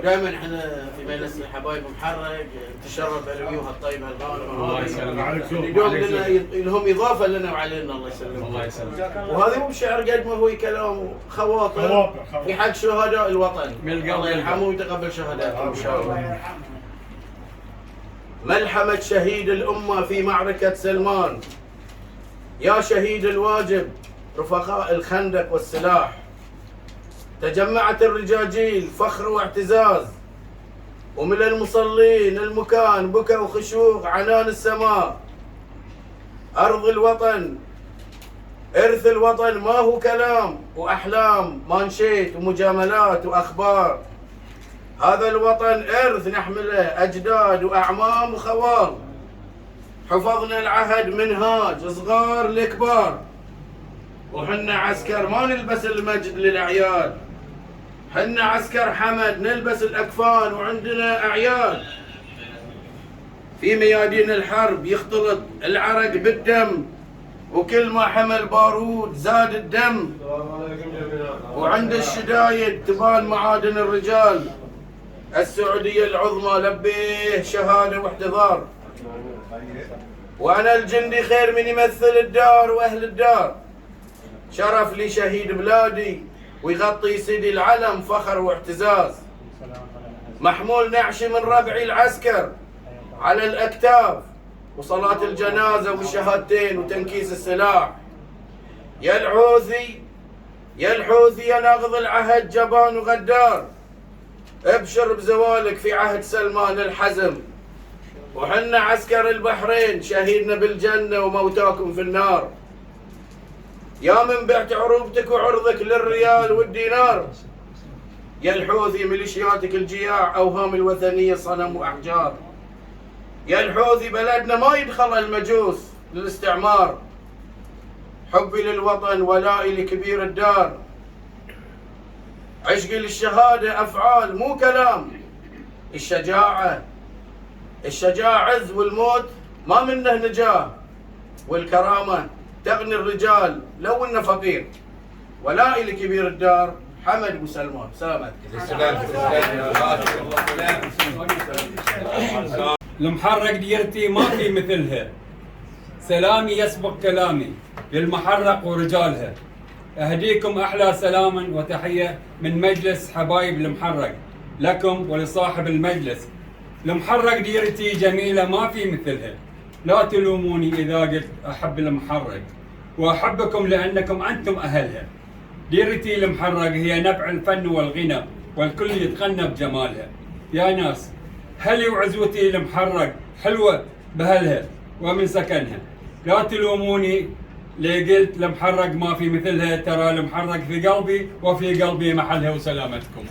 دائما احنا في مجلس الحبايب محرق نتشرف بالوجوه الطيبه الغانمه. الله يسلمك. اليوم لنا لهم اضافه لنا وعلينا. الله يسلمك. الله يسلمك. وهذا مو بشعر قد ما هو كلام خواطر في حق شهداء الوطن. الله يرحمه ويتقبل شهاداتهم ان شاء الله. ملحمة شهيد الأمة في معركة سلمان، يا شهيد الواجب رفقاء الخندق والسلاح، تجمعت الرجاجيل فخر واعتزاز، ومن المصلين المكان بكى وخشوع عنان السماء. أرض الوطن إرث الوطن ما هو كلام وأحلام مانشيت ومجاملات وأخبار. هذا الوطن إرث نحمله أجداد وأعمام وخوال. حفظنا العهد منهاج صغار لكبار، وحنا عسكر ما نلبس المجد للأعياد. حنا عسكر حمد نلبس الأكفان وعندنا أعياد. في ميادين الحرب يختلط العرق بالدم، وكل ما حمل بارود زاد الدم. وعند الشدايد تبان معادن الرجال. السعودية العظمى لبيه شهادة واحتضار. وأنا الجندي خير من يمثل الدار وأهل الدار. شرف لي شهيد بلادي ويغطي سيدي العلم فخر واعتزاز. محمول نعش من ربعي العسكر على الأكتاف، وصلاة الجنازة والشهادتين وتنكيس السلاح. يا الحوثي يا الحوثي يا ناقض العهد جبان وغدار، ابشر بزوالك في عهد سلمان الحزم. وحنا عسكر البحرين شهيدنا بالجنة وموتاكم في النار. يا من بعت عروبتك وعرضك للريال والدينار، يا الحوثي ميليشياتك الجياع أوهام الوثنية صنم وأحجار. يا الحوثي بلدنا ما يدخل المجوس للاستعمار. حبي للوطن ولائي لكبير الدار. عشقي للشهادة أفعال مو كلام. الشجاعة عز، والموت ما منه نجاه. والكرامة تغني الرجال لو انه فقير. ولائي لكبير الدار حمد ابو سلمان. سلامتك. المحرق ديرتي ما في مثلها، سلامي يسبق كلامي للمحرق ورجالها. أهديكم أحلى سلاما وتحية من مجلس حبايب المحرق لكم ولصاحب المجلس. المحرق ديرتي جميلة ما في مثلها، لا تلوموني إذا قلت أحب المحرق، وأحبكم لأنكم أنتم أهلها. ديرتي المحرق هي نبع الفن والغنى، والكل يتغنى بجمالها. يا ناس هلي وعزوتي المحرق حلوة بهلها ومن سكنها. لا تلوموني لي قلت المحرق ما في مثلها، ترى المحرق في قلبي وفي قلبي محلها. وسلامتكم.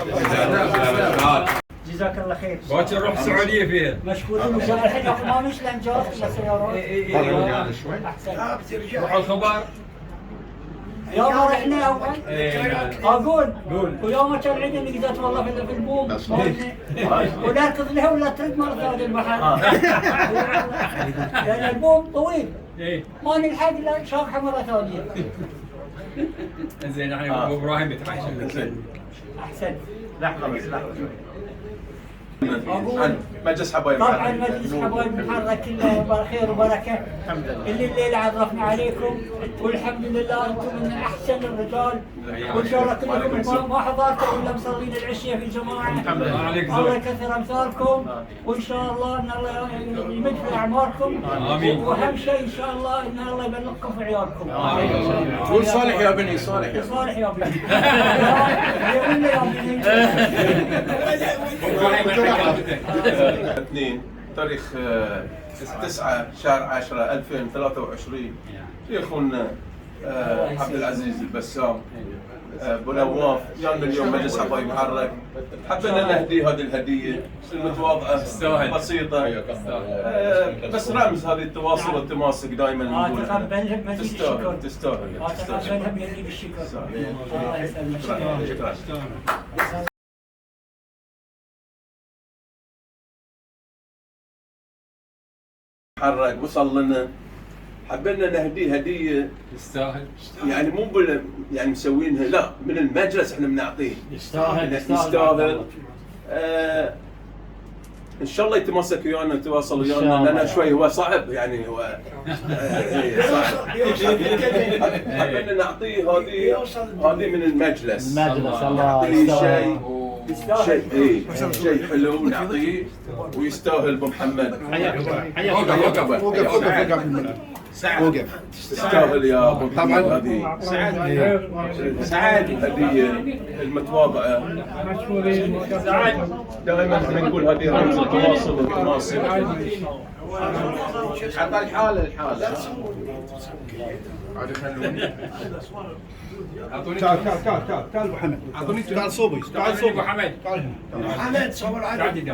جزاك الله خير. باكر نروح السعودية فيها. مشكورين ان شاء الله. الحين ما مش لنجار الا سيارات. احسن. روح الخبر. يوم رحنا اول اقول ويوم كان عندنا نقدر والله في البوم ونركض لها ولا ترد مره ثانيه البحر. لان البوم طويل ما نلحق الا شاقحه مره ثانيه. زين الحين ابو ابراهيم يتحاشى. احسن. لحظه بس أقول مجلس حبايب طبعا مجلس حبايب المحرق كله خير وبركه. اللي الليله عرفنا عليكم والحمد لله انتم من احسن الرجال. وان شاء الله كلكم ما حضرتوا الا مصلين العشيه في جماعه. الله يكثر امثالكم وان شاء الله ان الله يمد في اعماركم. امين. واهم شيء ان شاء الله ان الله يبلغكم في عيالكم. قول صالح يا بني. صالح صالح يا بني. يا بني. 2 تاريخ 9 شهر 10 2023 في اخونا عبد العزيز البسام ابو نواف جانا اليوم مجلس حبايب محرق. حبينا نهدي هذه الهديه المتواضعه بسيطه بس رمز هذه التواصل والتماسك دائما نقول تقبلهم مزيد الشكر. تستاهل. تقبلهم يزيد الشكر. الله يسلمك. شكرا. محرق وصل لنا حبينا نهديه هديه يستاهل. يعني مو يعني مسوينها، لا من المجلس احنا بنعطيه. يستاهل. ان شاء الله يتمسك ويانا ويتواصل ويانا، لان شوي هو صعب يعني هو صعب. حبينا نعطيه هذه من المجلس. الله شيء حلو نعطيه ويستاهل ابو محمد. وقف تستاهل يا ابو محمد. هذه سعد هديه المتواضعه. دائما احنا نقول هذه رمز التواصل والتناصر. عطى الحاله تعال ابو حمد، تعال صوبي، تعال ابو حمد، حمد صور عادي.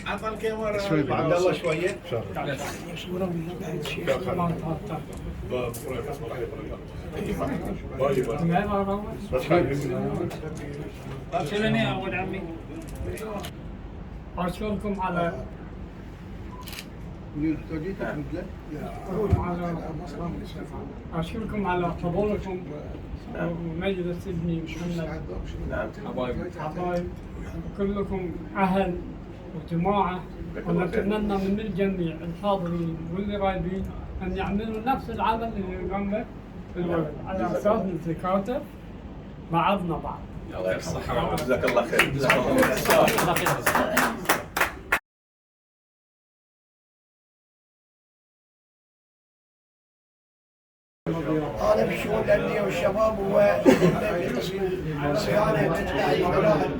عطى الكاميرا شوي عبد الله شويه. شلوني يا ولد عمي؟ اشكركم على اشكركم على قبولكم ومجلس ابني محمد. حبايب كلكم اهل وجماعه، ونتمنى من الجميع الحاضرين واللي غايبين ان يعملوا نفس العمل اللي قام به الولد، على اساس نتكاتف بعضنا بعض. الله يعطيك الصحة. جزاك الله خير. جزاك الله خير. أنا بالشؤون الأمنية والشباب وقسم صيانة تتبعي الملاحق.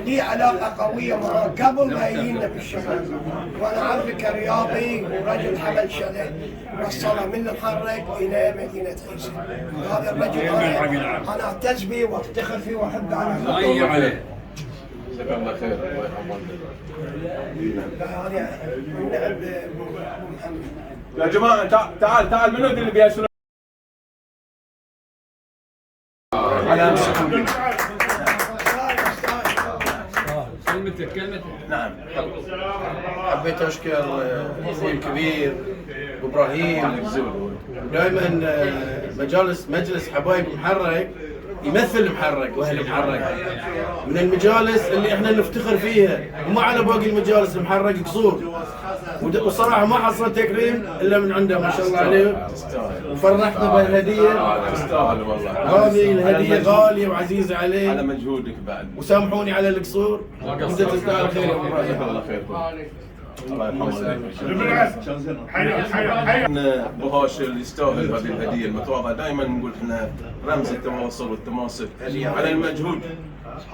لي علاقة قوية معه قبل ما يجينا بالشباب، وأنا أعرفه كرياضي ورجل حمل شغل وصله من المحرك إلى مدينة عيسى. هذا الرجل أنا أعتز به وأفتخر فيه وأحبه على جزاك الله خير. الله يرحمه. هذه من نعم محمد. يا جماعه تعال منو اللي بيسولف على كلمتك. نعم. حبيت اشكر اخوي الكبير ابراهيم. دائما مجلس حبايب محرك يمثل المحرك واهل المحرك، من المجالس اللي احنا نفتخر فيها، وما على باقي المجالس المحرك قصور. وصراحه ما حصل تكريم الا من عنده ما شاء الله عليه، وفرحنا بهالهديه. تستاهل والله. هذه الهديه غاليه وعزيزه عليه، على مجهودك بعد. وسامحوني على القصور، وانت تستاهل خير يا ابو جزاك ابراهيم. الله خير. الله يرحمه. ابو هاشم يستاهل هذه الهديه المتواضعه. دائما نقول احنا رمز التواصل والتماسك على المجهود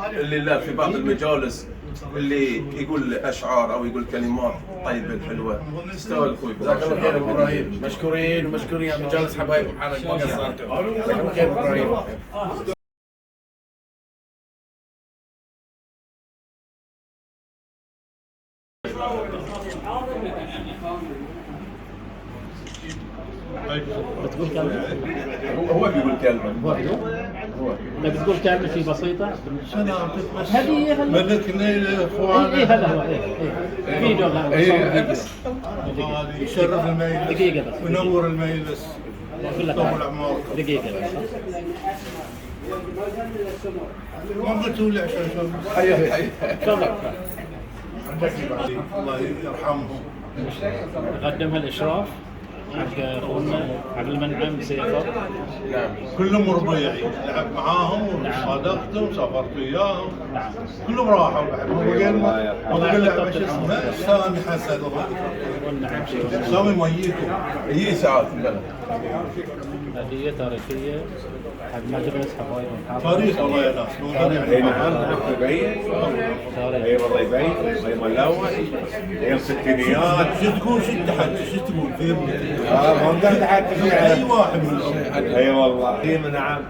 اللي لا في بعض المجالس اللي يقول اشعار او يقول كلمات طيبه الحلوه. تستاهل اخوي. جزاك الله خير ابو ابراهيم. مشكورين ومشكورين يا مجالس حبايب محرك، ما قصرتوا. جزاك الله خير ابو ابراهيم. بتقول كلمة؟ هو بيقول كلمه. بدك تقول كلمة شيء بسيطة؟ هدية بدك نيل اخوانك. ايه هذا هو ايه فيديو يشرف المجلس. دقيقة بس. ونور المجلس. طول عمرك. دقيقة بس. ما قلتوا لي عشان شو. حي تفضل. الله يرحمهم. نقدم هالإشراف حق اخونا عبد المنعم سيفر. نعم. كلهم ربيعي، لعب معاهم وصادقتهم سافرت وياهم. نعم. كلهم راحوا وبقول له شو اسمه سامي حسن. والنعم سامي ميتكم. هي ساعات البلد. هدية تاريخية حق مجلس حبايب المحافظة. تاريخ الله يناس. اي نعم يبين. اي والله يبين. زي ما الاول ايام الستينيات. شو تقول شو تحت شو تقول فهمني. ما نقدر نحكي فيه. اي واحد منهم. اي والله. اي نعم.